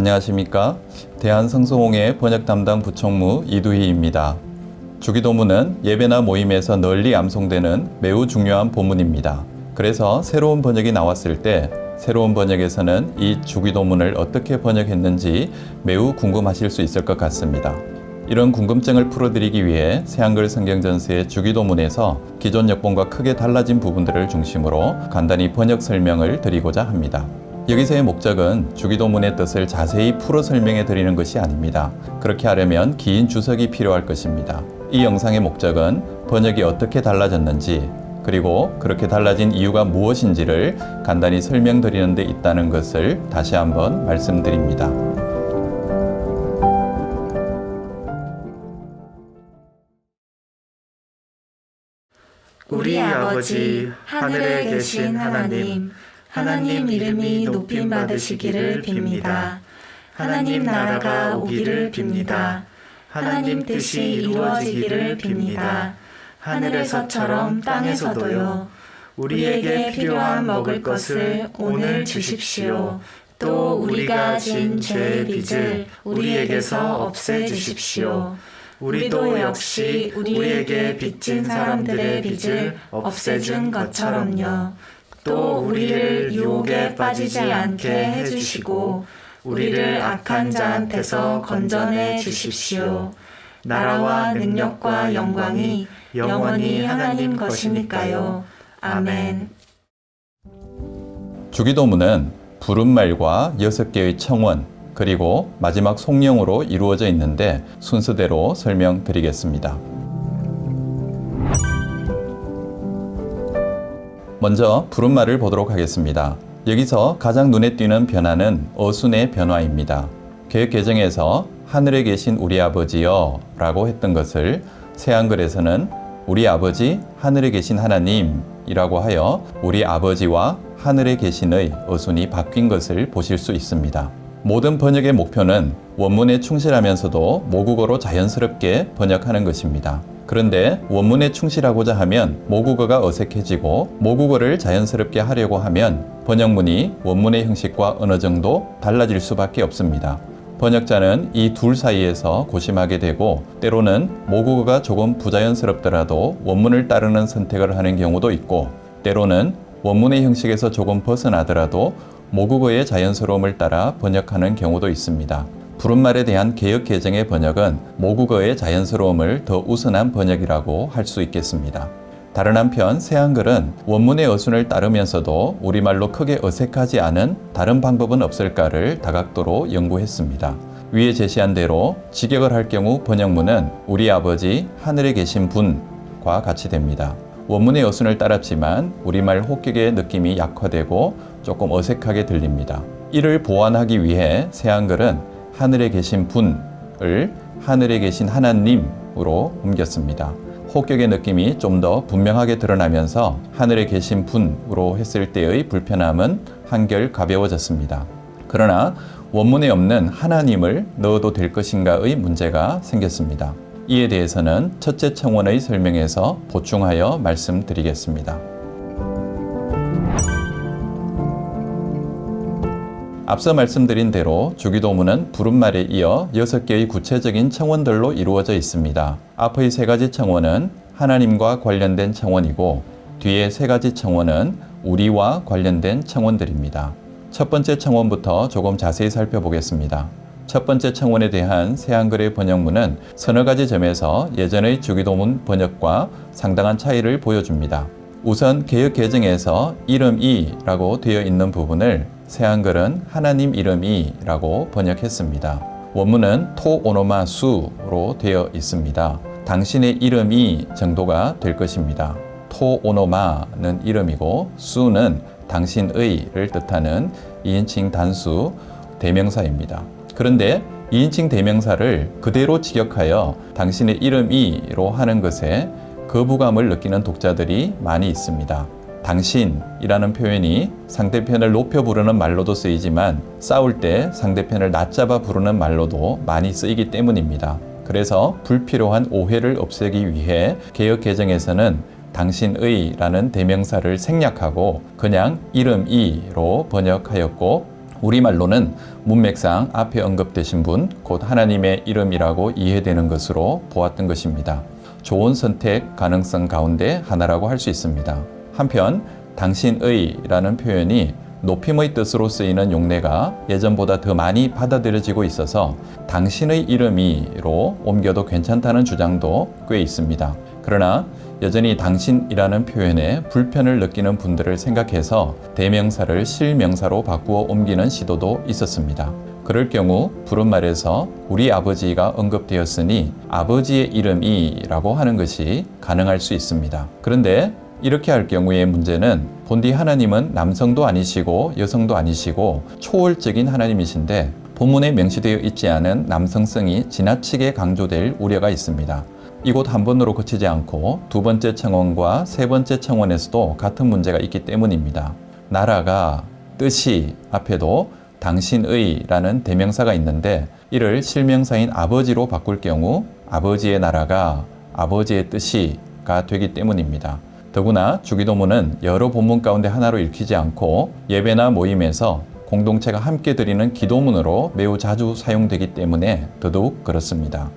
안녕하십니까? 대한성서공회 번역 담당 부총무 이두희입니다. 주기도문은 예배나 모임에서 널리 암송되는 매우 중요한 본문입니다. 그래서 새로운 번역이 나왔을 때 새로운 번역에서는 이 주기도문을 어떻게 번역했는지 매우 궁금하실 수 있을 것 같습니다. 이런 궁금증을 풀어드리기 위해 새한글 성경전서의 주기도문에서 기존 역본과 크게 달라진 부분들을 중심으로 간단히 번역 설명을 드리고자 합니다. 여기서의 목적은 주기도문의 뜻을 자세히 풀어 설명해 드리는 것이 아닙니다. 그렇게 하려면 긴 주석이 필요할 것입니다. 이 영상의 목적은 번역이 어떻게 달라졌는지, 그리고 그렇게 달라진 이유가 무엇인지를 간단히 설명드리는 데 있다는 것을 다시 한번 말씀드립니다. 우리 아버지 하늘에 계신 하나님, 하나님 이름이 높임 받으시기를 빕니다. 하나님 나라가 오기를 빕니다. 하나님 뜻이 이루어지기를 빕니다. 하늘에서처럼 땅에서도요. 우리에게 필요한 먹을 것을 오늘 주십시오. 또 우리가 진 죄의 빚을 우리에게서 없애주십시오. 우리도 역시 우리에게 빚진 사람들의 빚을 없애준 것처럼요. 또 우리를 유혹에 빠지지 않게 해주시고 우리를 악한 자한테서 건져내 주십시오. 나라와 능력과 영광이 영원히 하나님 것이니까요. 아멘. 주기도문은 부른말과 6개의 청원, 그리고 마지막 송영으로 이루어져 있는데 순서대로 설명드리겠습니다. 먼저 부른말을 보도록 하겠습니다. 여기서 가장 눈에 띄는 변화는 어순의 변화입니다. 개역개정에서 하늘에 계신 우리 아버지여 라고 했던 것을 새한글에서는 우리 아버지 하늘에 계신 하나님 이라고 하여 우리 아버지와 하늘에 계신의 어순이 바뀐 것을 보실 수 있습니다. 모든 번역의 목표는 원문에 충실하면서도 모국어로 자연스럽게 번역하는 것입니다. 그런데 원문에 충실하고자 하면 모국어가 어색해지고 모국어를 자연스럽게 하려고 하면 번역문이 원문의 형식과 어느 정도 달라질 수밖에 없습니다. 번역자는 이 둘 사이에서 고심하게 되고 때로는 모국어가 조금 부자연스럽더라도 원문을 따르는 선택을 하는 경우도 있고 때로는 원문의 형식에서 조금 벗어나더라도 모국어의 자연스러움을 따라 번역하는 경우도 있습니다. 부른말에 대한 개역 개정의 번역은 모국어의 자연스러움을 더 우선한 번역이라고 할 수 있겠습니다. 다른 한편 새한글은 원문의 어순을 따르면서도 우리말로 크게 어색하지 않은 다른 방법은 없을까를 다각도로 연구했습니다. 위에 제시한 대로 직역을 할 경우 번역문은 우리 아버지 하늘에 계신 분과 같이 됩니다. 원문의 어순을 따랐지만 우리말 혹격의 느낌이 약화되고 조금 어색하게 들립니다. 이를 보완하기 위해 새한글은 하늘에 계신 분을 하늘에 계신 하나님으로 옮겼습니다. 혹격의 느낌이 좀 더 분명하게 드러나면서 하늘에 계신 분으로 했을 때의 불편함은 한결 가벼워졌습니다. 그러나 원문에 없는 하나님을 넣어도 될 것인가의 문제가 생겼습니다. 이에 대해서는 첫째 청원의 설명에서 보충하여 말씀드리겠습니다. 앞서 말씀드린 대로 주기도문은 부른말에 이어 6개의 구체적인 청원들로 이루어져 있습니다. 앞의 3가지 청원은 하나님과 관련된 청원이고 뒤에 3가지 청원은 우리와 관련된 청원들입니다. 첫 번째 청원부터 조금 자세히 살펴보겠습니다. 첫 번째 청원에 대한 새한글의 번역문은 서너 가지 점에서 예전의 주기도문 번역과 상당한 차이를 보여줍니다. 우선 개역 개정에서 이름이라고 되어 있는 부분을 새한글은 하나님 이름이라고 번역했습니다. 원문은 토오노마수로 되어 있습니다. 당신의 이름이 정도가 될 것입니다. 토오노마는 이름이고 수는 당신의를 뜻하는 2인칭 단수 대명사입니다. 그런데 2인칭 대명사를 그대로 직역하여 당신의 이름이로 하는 것에 거부감을 느끼는 독자들이 많이 있습니다. 당신이라는 표현이 상대편을 높여 부르는 말로도 쓰이지만 싸울 때 상대편을 낮잡아 부르는 말로도 많이 쓰이기 때문입니다. 그래서 불필요한 오해를 없애기 위해 개역 개정에서는 당신의 라는 대명사를 생략하고 그냥 이름이로 번역하였고 우리말로는 문맥상 앞에 언급되신 분, 곧 하나님의 이름이라고 이해되는 것으로 보았던 것입니다. 좋은 선택 가능성 가운데 하나라고 할 수 있습니다. 한편 당신의라는 표현이 높임의 뜻으로 쓰이는 용례가 예전보다 더 많이 받아들여지고 있어서 당신의 이름이로 옮겨도 괜찮다는 주장도 꽤 있습니다. 그러나 여전히 당신이라는 표현에 불편을 느끼는 분들을 생각해서 대명사를 실명사로 바꾸어 옮기는 시도도 있었습니다. 그럴 경우 부른말에서 우리 아버지가 언급되었으니 아버지의 이름이라고 하는 것이 가능할 수 있습니다. 그런데 이렇게 할 경우의 문제는 본디 하나님은 남성도 아니시고 여성도 아니시고 초월적인 하나님이신데 본문에 명시되어 있지 않은 남성성이 지나치게 강조될 우려가 있습니다. 이곳 한 번으로 그치지 않고 두 번째 청원과 세 번째 청원에서도 같은 문제가 있기 때문입니다. 나라가, 뜻이 앞에도 당신의라는 대명사가 있는데 이를 실명사인 아버지로 바꿀 경우 아버지의 나라가, 아버지의 뜻이가 되기 때문입니다. 더구나 주기도문은 여러 본문 가운데 하나로 읽히지 않고 예배나 모임에서 공동체가 함께 드리는 기도문으로 매우 자주 사용되기 때문에 더더욱 그렇습니다.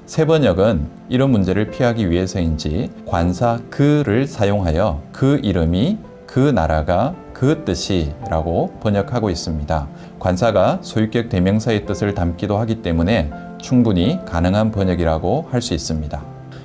세 번역은 이런 문제를 피하기 위해서인지 관사 그를 사용하여 그 이름이 그 나라가 그 뜻이라고 번역하고 있습니다. 관사가 소유격 대명사의 뜻을 담기도 하기 때문에 충분히 가능한 번역이라고 할 수 있습니다.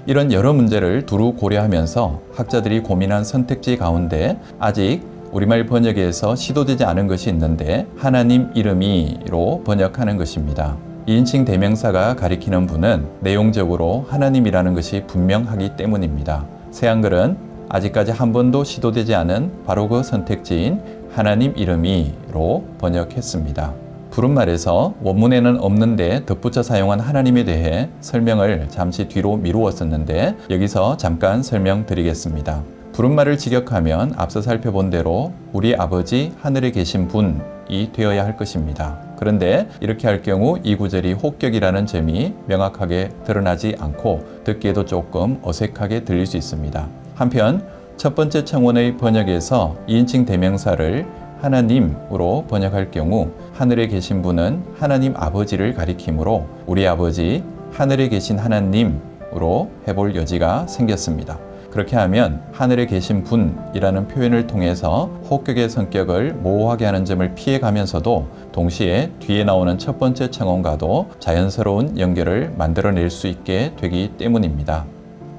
이런 여러 문제를 두루 고려하면서 학자들이 고민한 선택지 가운데 아직 우리말 번역에서 시도되지 않은 것이 있는데 하나님 이름이로 번역하는 것입니다. 2인칭 대명사가 가리키는 분은 내용적으로 하나님이라는 것이 분명하기 때문입니다. 새한글은 아직까지 한 번도 시도되지 않은 바로 그 선택지인 하나님 이름이로 번역했습니다. 부른말에서 원문에는 없는데 덧붙여 사용한 하나님에 대해 설명을 잠시 뒤로 미루었었는데 여기서 잠깐 설명드리겠습니다. 부른말을 직역하면 앞서 살펴본 대로 우리 아버지 하늘에 계신 분이 되어야 할 것입니다. 그런데 이렇게 할 경우 이 구절이 혹격이라는 점이 명확하게 드러나지 않고 듣기에도 조금 어색하게 들릴 수 있습니다. 한편 첫 번째 청원의 번역에서 2인칭 대명사를 하나님으로 번역할 경우 하늘에 계신 분은 하나님 아버지를 가리키므로 우리 아버지 하늘에 계신 하나님으로 해볼 여지가 생겼습니다. 그렇게 하면 하늘에 계신 분이라는 표현을 통해서 혹격의 성격을 모호하게 하는 점을 피해가면서도 동시에 뒤에 나오는 첫 번째 청원과도 자연스러운 연결을 만들어낼 수 있게 되기 때문입니다.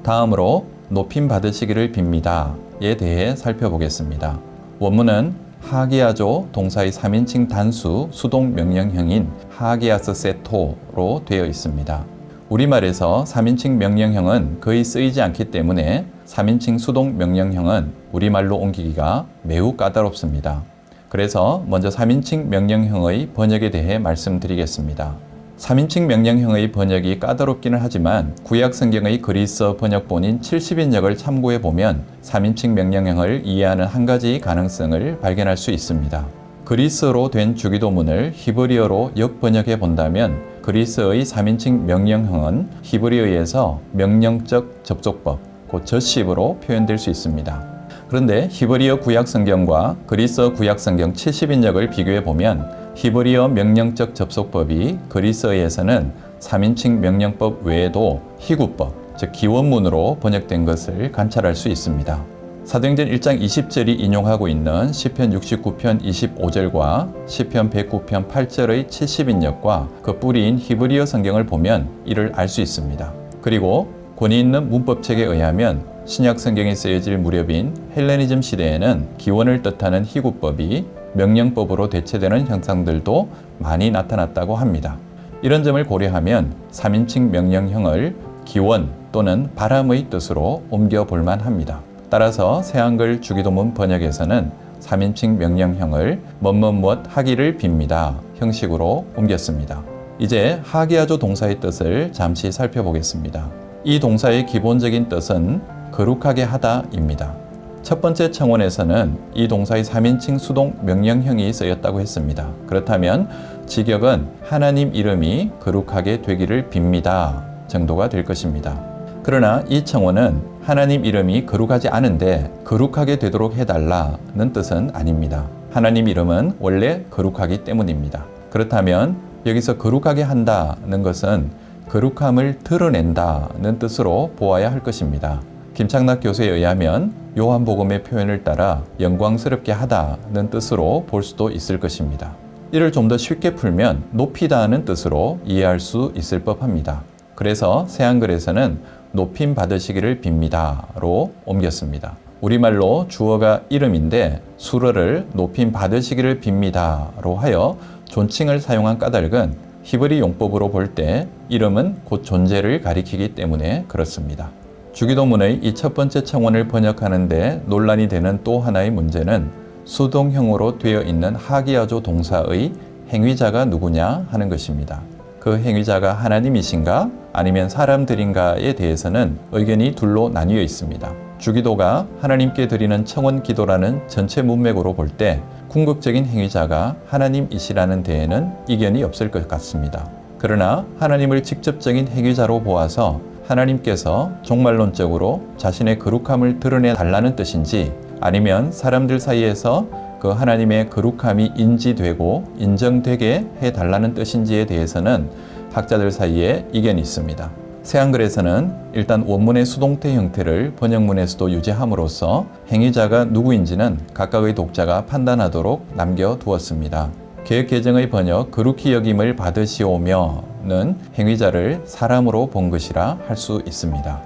다음으로 높임 받으시기를 빕니다에 대해 살펴보겠습니다. 원문은 하기야조 동사의 3인칭 단수 수동 명령형인 하기야스 세토로 되어 있습니다. 우리말에서 3인칭 명령형은 거의 쓰이지 않기 때문에 3인칭 수동 명령형은 우리말로 옮기기가 매우 까다롭습니다. 그래서 먼저 3인칭 명령형의 번역에 대해 말씀드리겠습니다. 3인칭 명령형의 번역이 까다롭기는 하지만 구약 성경의 그리스어 번역본인 70인역을 참고해 보면 3인칭 명령형을 이해하는 한 가지 가능성을 발견할 수 있습니다. 그리스어로 된 주기도문을 히브리어로 역번역해 본다면 그리스어의 3인칭 명령형은 히브리어에서 명령적 접속법, 곧 저십으로 표현될 수 있습니다. 그런데 히브리어 구약 성경과 그리스어 구약 성경 70인역을 비교해 보면 히브리어 명령적 접속법이 그리스어에서는 3인칭 명령법 외에도 희구법, 즉 기원문으로 번역된 것을 관찰할 수 있습니다. 사도행전 1장 20절이 인용하고 있는 시편 69편 25절과 시편 109편 8절의 70인역과 그 뿌리인 히브리어 성경을 보면 이를 알 수 있습니다. 그리고 권위 있는 문법책에 의하면 신약 성경에 쓰여질 무렵인 헬레니즘 시대에는 기원을 뜻하는 희구법이 명령법으로 대체되는 현상들도 많이 나타났다고 합니다. 이런 점을 고려하면 3인칭 명령형을 기원 또는 바람의 뜻으로 옮겨볼 만합니다. 따라서 새한글 주기도문 번역에서는 3인칭 명령형을 뭐뭐뭐 하기를 빕니다 형식으로 옮겼습니다. 이제 하기야조 동사의 뜻을 잠시 살펴보겠습니다. 이 동사의 기본적인 뜻은 거룩하게 하다입니다. 첫 번째 청원에서는 이 동사의 3인칭 수동 명령형이 쓰였다고 했습니다. 그렇다면 직역은 하나님 이름이 거룩하게 되기를 빕니다 정도가 될 것입니다. 그러나 이 청원은 하나님 이름이 거룩하지 않은데 거룩하게 되도록 해달라는 뜻은 아닙니다. 하나님 이름은 원래 거룩하기 때문입니다. 그렇다면 여기서 거룩하게 한다는 것은 거룩함을 드러낸다는 뜻으로 보아야 할 것입니다. 김창락 교수에 의하면 요한복음의 표현을 따라 영광스럽게 하다는 뜻으로 볼 수도 있을 것입니다. 이를 좀 더 쉽게 풀면 높이다는 뜻으로 이해할 수 있을 법합니다. 그래서 새한글에서는 높임 받으시기를 빕니다로 옮겼습니다. 우리말로 주어가 이름인데 수어를 높임 받으시기를 빕니다로 하여 존칭을 사용한 까닭은 히브리 용법으로 볼 때 이름은 곧 존재를 가리키기 때문에 그렇습니다. 주기도문의 이 첫 번째 청원을 번역하는데 논란이 되는 또 하나의 문제는 수동형으로 되어 있는 하기야조 동사의 행위자가 누구냐 하는 것입니다. 그 행위자가 하나님이신가 아니면 사람들인가에 대해서는 의견이 둘로 나뉘어 있습니다. 주기도가 하나님께 드리는 청원 기도라는 전체 문맥으로 볼 때 궁극적인 행위자가 하나님이시라는 데에는 이견이 없을 것 같습니다. 그러나 하나님을 직접적인 행위자로 보아서 하나님께서 종말론적으로 자신의 거룩함을 드러내 달라는 뜻인지 아니면 사람들 사이에서 그 하나님의 거룩함이 인지되고 인정되게 해달라는 뜻인지에 대해서는 학자들 사이에 이견이 있습니다. 새한글에서는 일단 원문의 수동태 형태를 번역문에서도 유지함으로써 행위자가 누구인지는 각각의 독자가 판단하도록 남겨두었습니다. 개역개정의 번역 거룩히 여김을 받으시오며는 행위자를 사람으로 본 것이라 할 수 있습니다.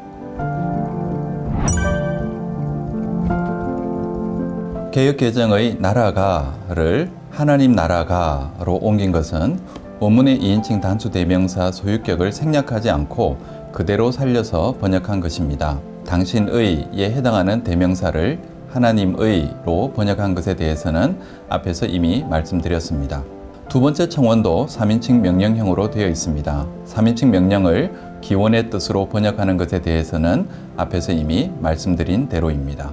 개역개정의 나라가를 하나님 나라가로 옮긴 것은 원문의 2인칭 단수 대명사 소유격을 생략하지 않고 그대로 살려서 번역한 것입니다. 당신의에 해당하는 대명사를 하나님의로 번역한 것에 대해서는 앞에서 이미 말씀드렸습니다. 두 번째 청원도 3인칭 명령형으로 되어 있습니다. 3인칭 명령을 기원의 뜻으로 번역하는 것에 대해서는 앞에서 이미 말씀드린 대로입니다.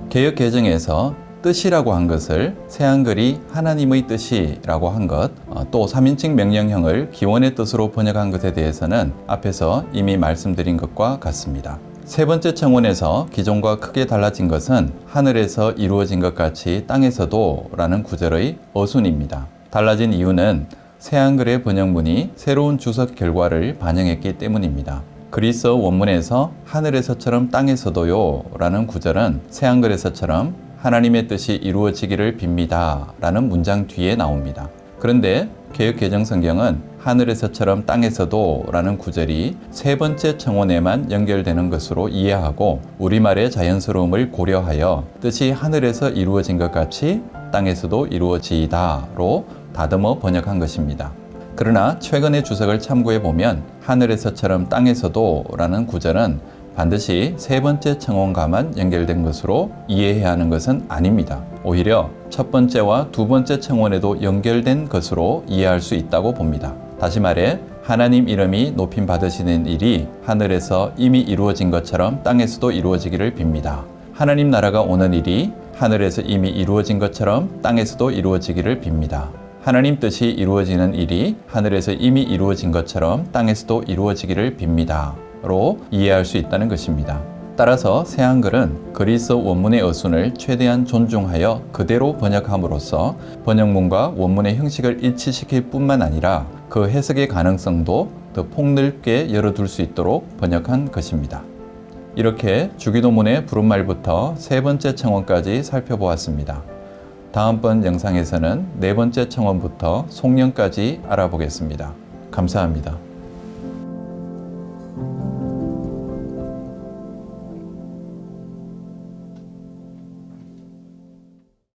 개역 개정에서 뜻이라고 한 것을 새한글이 하나님의 뜻이라고 한 것, 또 3인칭 명령형을 기원의 뜻으로 번역한 것에 대해서는 앞에서 이미 말씀드린 것과 같습니다. 세 번째 청원에서 기존과 크게 달라진 것은 하늘에서 이루어진 것 같이 땅에서도 라는 구절의 어순입니다. 달라진 이유는 새한글의 번역문이 새로운 주석 결과를 반영했기 때문입니다. 그리스어 원문에서 하늘에서처럼 땅에서도요 라는 구절은 새한글에서처럼 하나님의 뜻이 이루어지기를 빕니다 라는 문장 뒤에 나옵니다. 그런데 개역개정성경은 하늘에서처럼 땅에서도 라는 구절이 세 번째 청원에만 연결되는 것으로 이해하고 우리말의 자연스러움을 고려하여 뜻이 하늘에서 이루어진 것 같이 땅에서도 이루어지다로 다듬어 번역한 것입니다. 그러나 최근의 주석을 참고해 보면 하늘에서처럼 땅에서도 라는 구절은 반드시 세 번째 청원과만 연결된 것으로 이해해야 하는 것은 아닙니다. 오히려 첫 번째와 두 번째 청원에도 연결된 것으로 이해할 수 있다고 봅니다. 다시 말해 하나님 이름이 높임 받으시는 일이 하늘에서 이미 이루어진 것처럼 땅에서도 이루어지기를 빕니다. 하나님 나라가 오는 일이 하늘에서 이미 이루어진 것처럼 땅에서도 이루어지기를 빕니다. 하나님 뜻이 이루어지는 일이 하늘에서 이미 이루어진 것처럼 땅에서도 이루어지기를 빕니다. 로 이해할 수 있다는 것입니다. 따라서 새한글은 그리스어 원문의 어순을 최대한 존중하여 그대로 번역함으로써 번역문과 원문의 형식을 일치시킬 뿐만 아니라 그 해석의 가능성도 더 폭넓게 열어둘 수 있도록 번역한 것입니다. 이렇게 주기도문의 부른말부터 세 번째 청원까지 살펴보았습니다. 다음번 영상에서는 네 번째 청원부터 송년까지 알아보겠습니다. 감사합니다.